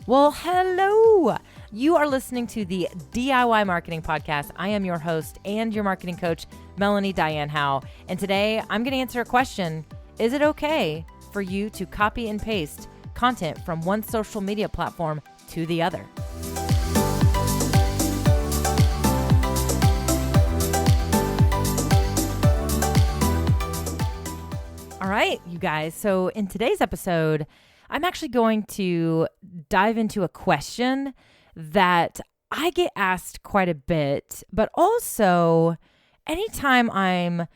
Well, hello. You are listening to the DIY Marketing Podcast. I am your host and your marketing coach, Melanie Diane Howe. And today I'm going to answer a question. Is it okay for you to copy and paste content from one social media platform to the other? All right, you guys. So in today's episode, I'm actually going to dive into a question that I get asked quite a bit, but also anytime I'm,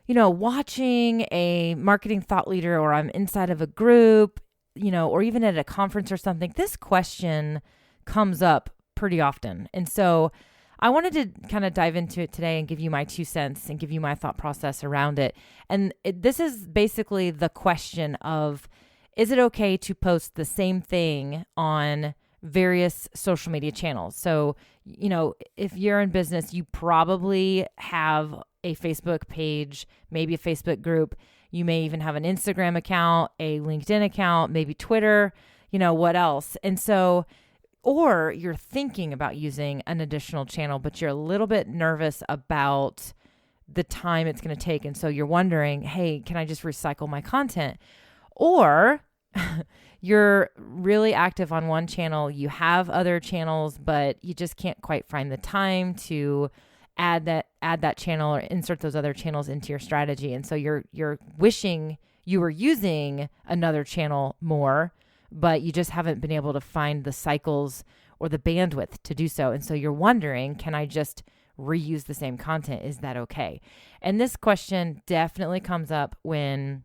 watching a marketing thought leader or I'm inside of a group, or even at a conference or something, this question comes up pretty often. And so I wanted to kind of dive into it today and give you my 2 cents and give you my thought process around it. And this is basically the question of, is it okay to post the same thing on various social media channels? So, if you're in business, you probably have a Facebook page, maybe a Facebook group. You may even have an Instagram account, a LinkedIn account, maybe Twitter, what else? And so, or you're thinking about using an additional channel, but you're a little bit nervous about the time it's going to take. And so you're wondering, hey, can I just recycle my content? Or you're really active on one channel, you have other channels, but you just can't quite find the time to add that channel or insert those other channels into your strategy. And so you're wishing you were using another channel more, but you just haven't been able to find the cycles or the bandwidth to do so. And so you're wondering, can I just reuse the same content? Is that okay? And this question definitely comes up when,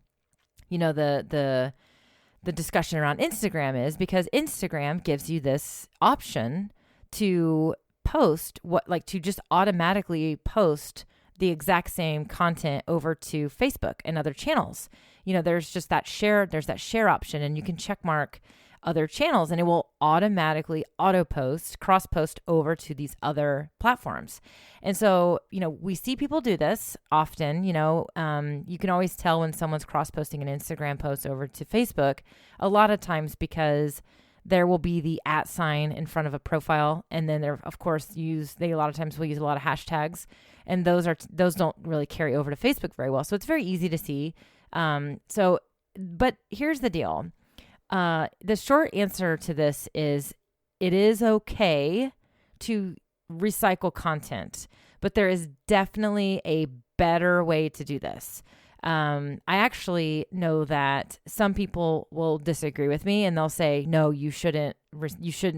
the discussion around Instagram is because Instagram gives you this option to post to just automatically post the exact same content over to Facebook and other channels. There's that share option, and you can check mark other channels and it will automatically cross post over to these other platforms. And so, we see people do this often. You can always tell when someone's cross posting an Instagram post over to Facebook a lot of times because there will be the @ sign in front of a profile. And then they're, of course, they a lot of times will use a lot of hashtags, and those don't really carry over to Facebook very well. So it's very easy to see. But here's the deal. The short answer to this is it is okay to recycle content, but there is definitely a better way to do this. I actually know that some people will disagree with me and they'll say, no, you shouldn't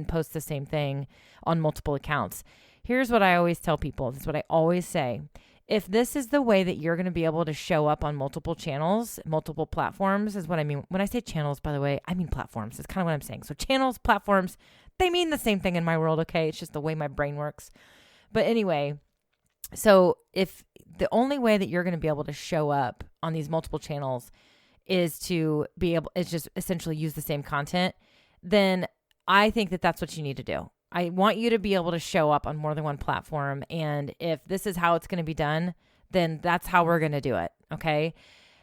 post the same thing on multiple accounts. Here's what I always tell people. This is what I always say. If this is the way that you're going to be able to show up on multiple channels, multiple platforms is what I mean. When I say channels, by the way, I mean platforms. That's kind of what I'm saying. So channels, platforms, they mean the same thing in my world, okay? It's just the way my brain works. But anyway, so if the only way that you're going to be able to show up on these multiple channels is just essentially use the same content, then I think that that's what you need to do. I want you to be able to show up on more than one platform. And if this is how it's going to be done, then that's how we're going to do it. Okay.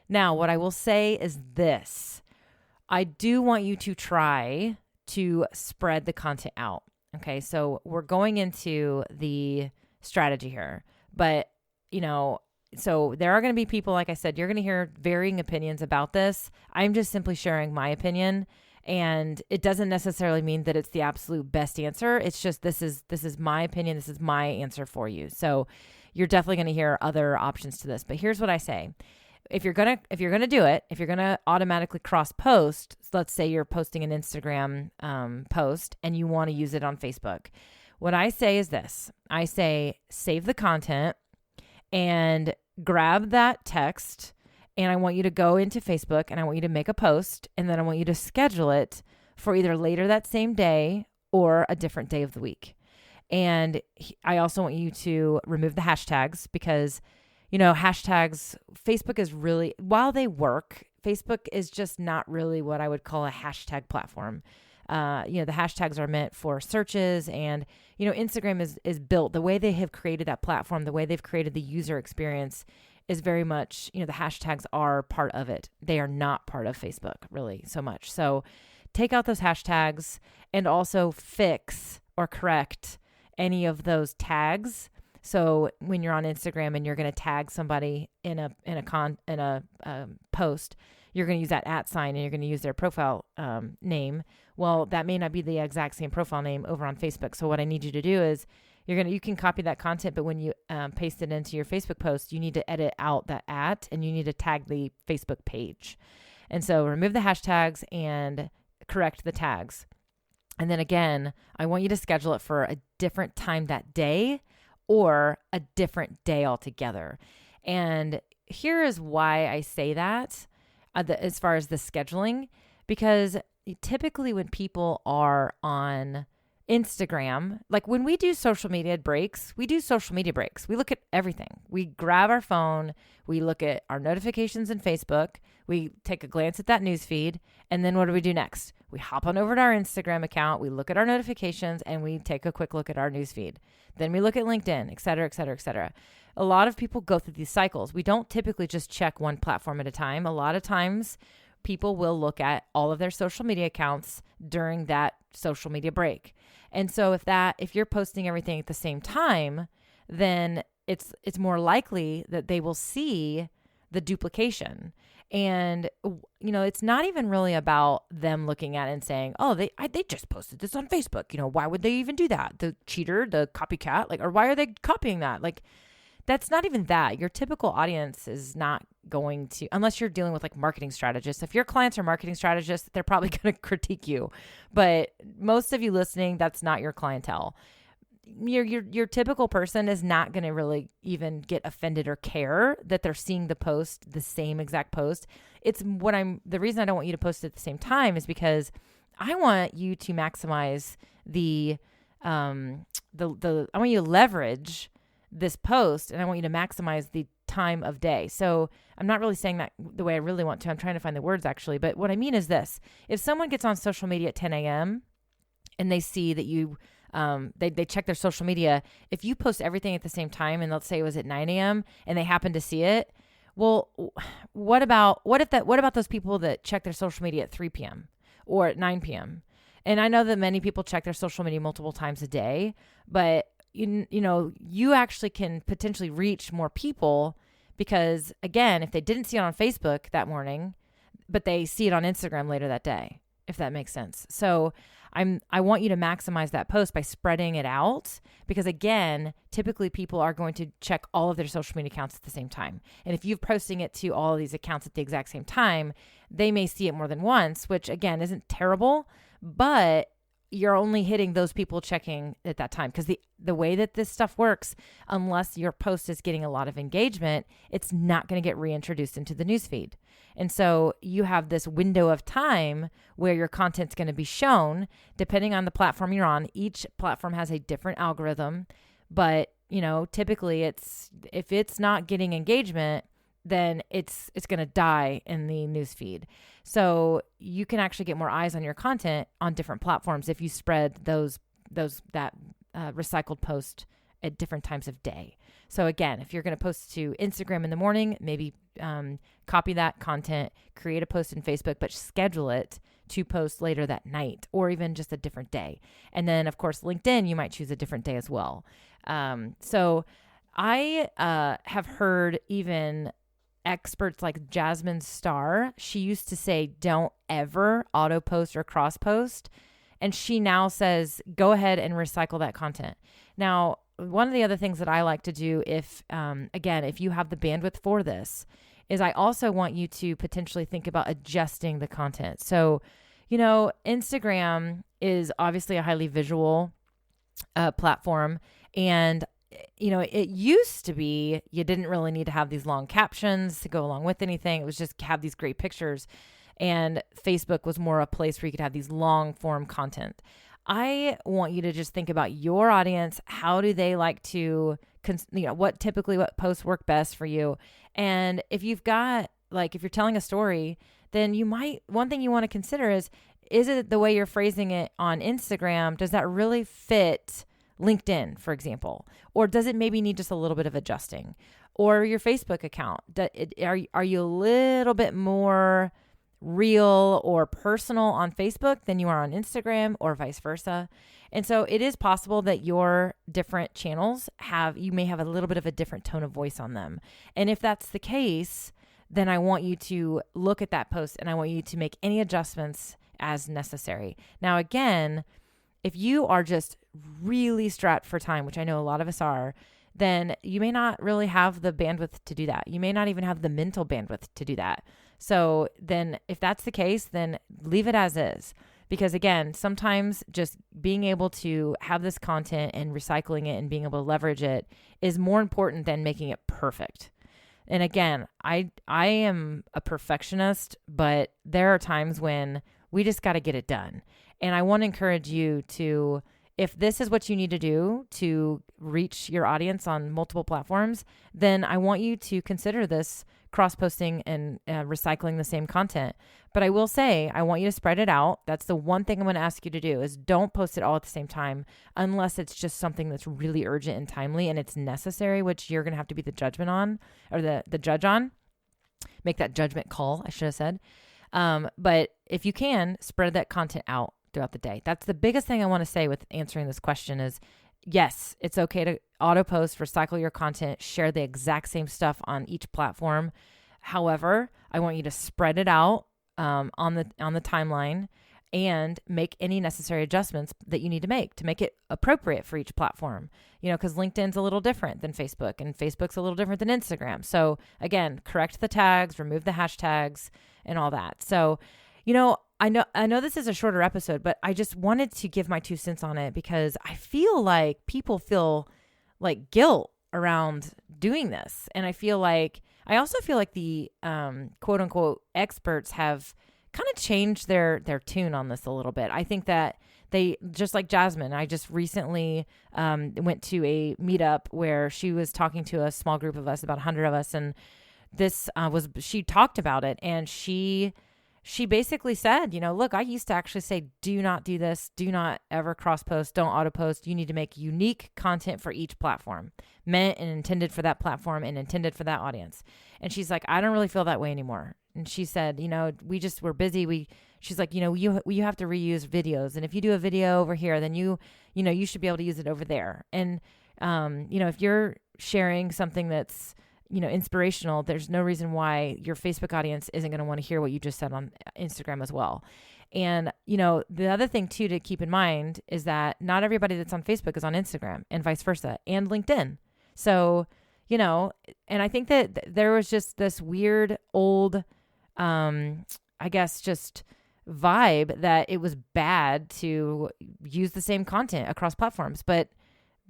Now, what I will say is this. I do want you to try to spread the content out. Okay. So we're going into the strategy here, but so there are going to be people, like I said, you're going to hear varying opinions about this. I'm just simply sharing my opinion. And it doesn't necessarily mean that it's the absolute best answer. It's just, this is my opinion. This is my answer for you. So you're definitely going to hear other options to this, but here's what I say. If you're going to do it, if you're going to automatically cross post, let's say you're posting an Instagram post and you want to use it on Facebook. What I say is this. I say, save the content and grab that text, and I want you to go into Facebook and I want you to make a post, and then I want you to schedule it for either later that same day or a different day of the week. And I also want you to remove the hashtags because, hashtags, Facebook is really, while they work, Facebook is just not really what I would call a hashtag platform. The hashtags are meant for searches, and, Instagram is built, the way they have created that platform, the way they've created the user experience is very much, the hashtags are part of it. They are not part of Facebook really so much. So take out those hashtags and also fix or correct any of those tags. So when you're on Instagram and you're going to tag somebody in a post, you're going to use that @ and you're going to use their profile name. Well, that may not be the exact same profile name over on Facebook. So what I need you to do is you can copy that content, but when you paste it into your Facebook post, you need to edit out that @ and you need to tag the Facebook page. And so remove the hashtags and correct the tags. And then again, I want you to schedule it for a different time that day or a different day altogether. And here is why I say that as far as the scheduling, because typically when people are on Instagram, like when we do social media breaks, we look at everything. We grab our phone, we look at our notifications in Facebook, we take a glance at that news feed, and then what do we do next? We hop on over to our Instagram account, we look at our notifications, and we take a quick look at our news feed. Then we look at LinkedIn, et cetera, et cetera, et cetera. A lot of people go through these cycles. We don't typically just check one platform at a time. A lot of times people will look at all of their social media accounts during that social media break. And so if you're posting everything at the same time, then it's more likely that they will see the duplication. And it's not even really about them looking at it and saying, "Oh, they just posted this on Facebook. Why would they even do that? The cheater, the copycat, or why are they copying that?" That's not even that. Your typical audience is not going to, unless you're dealing with marketing strategists. If your clients are marketing strategists, they're probably going to critique you. But most of you listening, that's not your clientele. Your typical person is not going to really even get offended or care that they're seeing the same exact post. The reason I don't want you to post it at the same time is because I want you to maximize I want you to leverage this post, and I want you to maximize the time of day. So I'm not really saying that the way I really want to. I'm trying to find the words actually. But what I mean is this: if someone gets on social media at 10 a.m. and they see that you, they check their social media, if you post everything at the same time, and let's say it was at 9 a.m. and they happen to see it, well, what about those people that check their social media at 3 p.m. or at 9 p.m.? And I know that many people check their social media multiple times a day, but you actually can potentially reach more people because, again, if they didn't see it on Facebook that morning, but they see it on Instagram later that day, if that makes sense. So I want you to maximize that post by spreading it out because, again, typically people are going to check all of their social media accounts at the same time. And if you're posting it to all of these accounts at the exact same time, they may see it more than once, which, again, isn't terrible, but you're only hitting those people checking at that time because the way that this stuff works, unless your post is getting a lot of engagement, it's not going to get reintroduced into the newsfeed. And so you have this window of time where your content's going to be shown depending on the platform you're on. Each platform has a different algorithm, but typically if it's not getting engagement, then it's going to die in the newsfeed. So you can actually get more eyes on your content on different platforms if you spread that recycled post at different times of day. So again, if you're going to post to Instagram in the morning, maybe copy that content, create a post in Facebook, but schedule it to post later that night or even just a different day. And then, of course, LinkedIn, you might choose a different day as well. So I have heard even experts like Jasmine Star, she used to say, don't ever auto post or cross post. And she now says, go ahead and recycle that content. Now, one of the other things that I like to do if you have the bandwidth for this is I also want you to potentially think about adjusting the content. So, Instagram is obviously a highly visual platform, and it used to be you didn't really need to have these long captions to go along with anything. It was just have these great pictures. And Facebook was more a place where you could have these long form content. I want you to just think about your audience. How do they like to, what posts work best for you? And if you've got, if you're telling a story, then one thing you want to consider is it the way you're phrasing it on Instagram? Does that really fit LinkedIn, for example? Or does it maybe need just a little bit of adjusting? Or your Facebook account, are you a little bit more real or personal on Facebook than you are on Instagram, or vice versa. And so it is possible that your different channels you may have a little bit of a different tone of voice on them. And if that's the case, then I want you to look at that post and I want you to make any adjustments as necessary. Now, again, if you are just really strapped for time, which I know a lot of us are, then you may not really have the bandwidth to do that. You may not even have the mental bandwidth to do that. So then if that's the case, then leave it as is. Because again, sometimes just being able to have this content and recycling it and being able to leverage it is more important than making it perfect. And again, I am a perfectionist, but there are times when we just got to get it done. And I want to encourage you to, if this is what you need to do to reach your audience on multiple platforms, then I want you to consider this cross-posting and recycling the same content. But I will say, I want you to spread it out. That's the one thing I'm going to ask you to do, is don't post it all at the same time unless it's just something that's really urgent and timely and it's necessary, which you're going to have to be the judgment on, or the judge on. Make that judgment call, I should have said. But if you can, spread that content out throughout the day. That's the biggest thing I want to say with answering this question is, yes, it's okay to auto post, recycle your content, share the exact same stuff on each platform. However, I want you to spread it out on the timeline and make any necessary adjustments that you need to make it appropriate for each platform. Because LinkedIn's a little different than Facebook and Facebook's a little different than Instagram. So again, correct the tags, remove the hashtags and all that. So, I know this is a shorter episode, but I just wanted to give my 2 cents on it because I feel like people feel like guilt around doing this. And I also feel like the quote unquote experts have kind of changed their tune on this a little bit. I think that they, just like Jasmine, I just recently went to a meetup where she was talking to a small group of us, about 100 of us. And she talked about it, and she basically said, look, I used to actually say, do not do this. Do not ever cross post. Don't auto post. You need to make unique content for each platform, meant and intended for that platform and intended for that audience. And she's like, I don't really feel that way anymore. And she said, we're busy. She's like, you have to reuse videos. And if you do a video over here, then you should be able to use it over there. And, if you're sharing something that's, inspirational, there's no reason why your Facebook audience isn't going to want to hear what you just said on Instagram as well. And, the other thing too, to keep in mind is that not everybody that's on Facebook is on Instagram, and vice versa, and LinkedIn. So, and I think that there was just this weird old, I guess, just vibe that it was bad to use the same content across platforms. But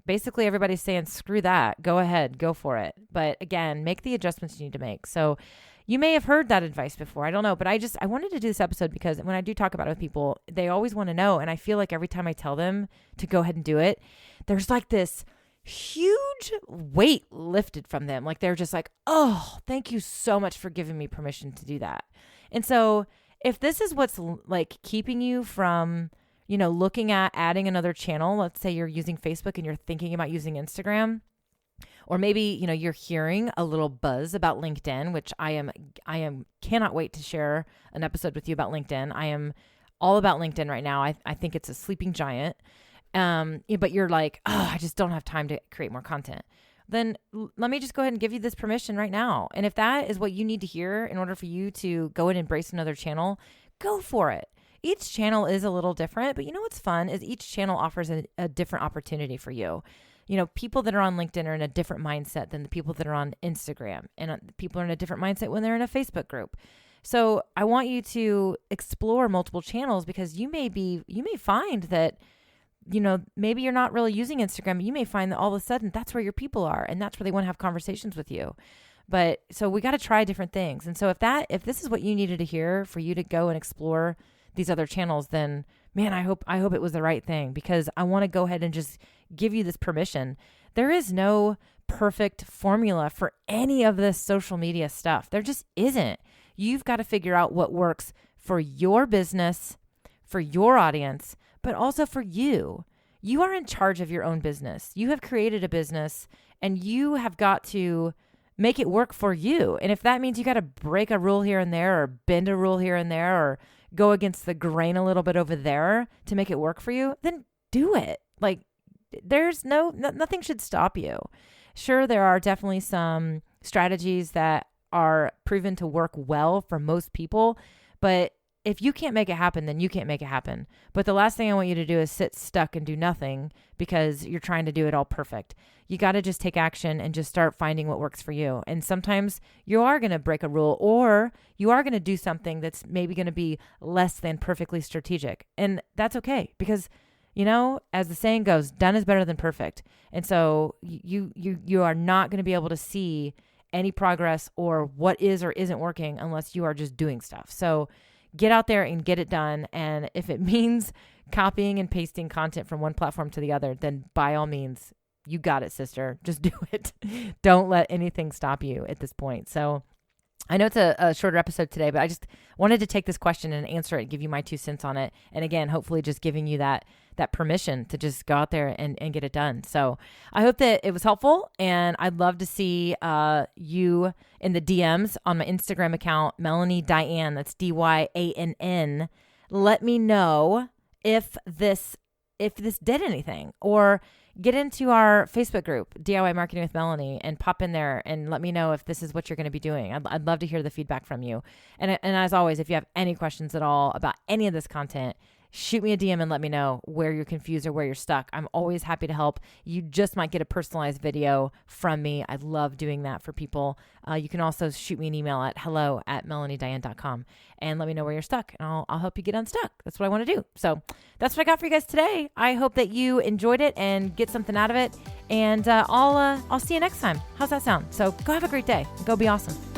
basically everybody's saying, screw that, go ahead, go for it. But again, make the adjustments you need to make. So you may have heard that advice before. I don't know. But I wanted to do this episode because when I do talk about it with people, they always want to know. And I feel like every time I tell them to go ahead and do it, there's like this huge weight lifted from them. Like they're just like, oh, thank you so much for giving me permission to do that. And so if this is what's like keeping you from, looking at adding another channel, let's say you're using Facebook and you're thinking about using Instagram, or maybe, you're hearing a little buzz about LinkedIn, which I cannot wait to share an episode with you about LinkedIn. I am all about LinkedIn right now. I think it's a sleeping giant. But you're like, oh, I just don't have time to create more content. Then let me just go ahead and give you this permission right now. And if that is what you need to hear in order for you to go and embrace another channel, go for it. Each channel is a little different, but what's fun is each channel offers a different opportunity for you. People that are on LinkedIn are in a different mindset than the people that are on Instagram, and people are in a different mindset when they're in a Facebook group. So I want you to explore multiple channels because you may find that, maybe you're not really using Instagram, but you may find that all of a sudden that's where your people are and that's where they want to have conversations with you. But so we got to try different things. And so if this is what you needed to hear for you to go and explore these other channels, then man, I hope it was the right thing, because I want to go ahead and just give you this permission. There is no perfect formula for any of this social media stuff. There just isn't. You've got to figure out what works for your business, for your audience, but also for you. You are in charge of your own business. You have created a business and you have got to make it work for you. And if that means you got to break a rule here and there, or bend a rule here and there, or go against the grain a little bit over there to make it work for you, then do it. Like, there's nothing should stop you. Sure, there are definitely some strategies that are proven to work well for most people, but if you can't make it happen, then you can't make it happen. But the last thing I want you to do is sit stuck and do nothing because you're trying to do it all perfect. You got to just take action and just start finding what works for you. And sometimes you are going to break a rule, or you are going to do something that's maybe going to be less than perfectly strategic. And that's okay, because, you know, as the saying goes, done is better than perfect. And so you are not going to be able to see any progress or what is or isn't working unless you are just doing stuff. So get out there and get it done. And if it means copying and pasting content from one platform to the other, then by all means, you got it, sister. Just do it. Don't let anything stop you at this point. So I know it's a shorter episode today, but I just wanted to take this question and answer it, give you my 2 cents on it. And again, hopefully just giving you that permission to just go out there and get it done. So I hope that it was helpful, and I'd love to see you in the DMs on my Instagram account, Melanie Diane, that's DYANN. Let me know if this did anything, or get into our Facebook group, DIY Marketing with Melanie, and pop in there and let me know if this is what you're going to be doing. I'd love to hear the feedback from you. And as always, if you have any questions at all about any of this content, shoot me a DM and let me know where you're confused or where you're stuck. I'm always happy to help. You just might get a personalized video from me. I love doing that for people. You can also shoot me an email at hello@melaniediane.com and let me know where you're stuck, and I'll help you get unstuck. That's what I want to do. So that's what I got for you guys today. I hope that you enjoyed it and get something out of it. And I'll see you next time. How's that sound? So go have a great day. Go be awesome.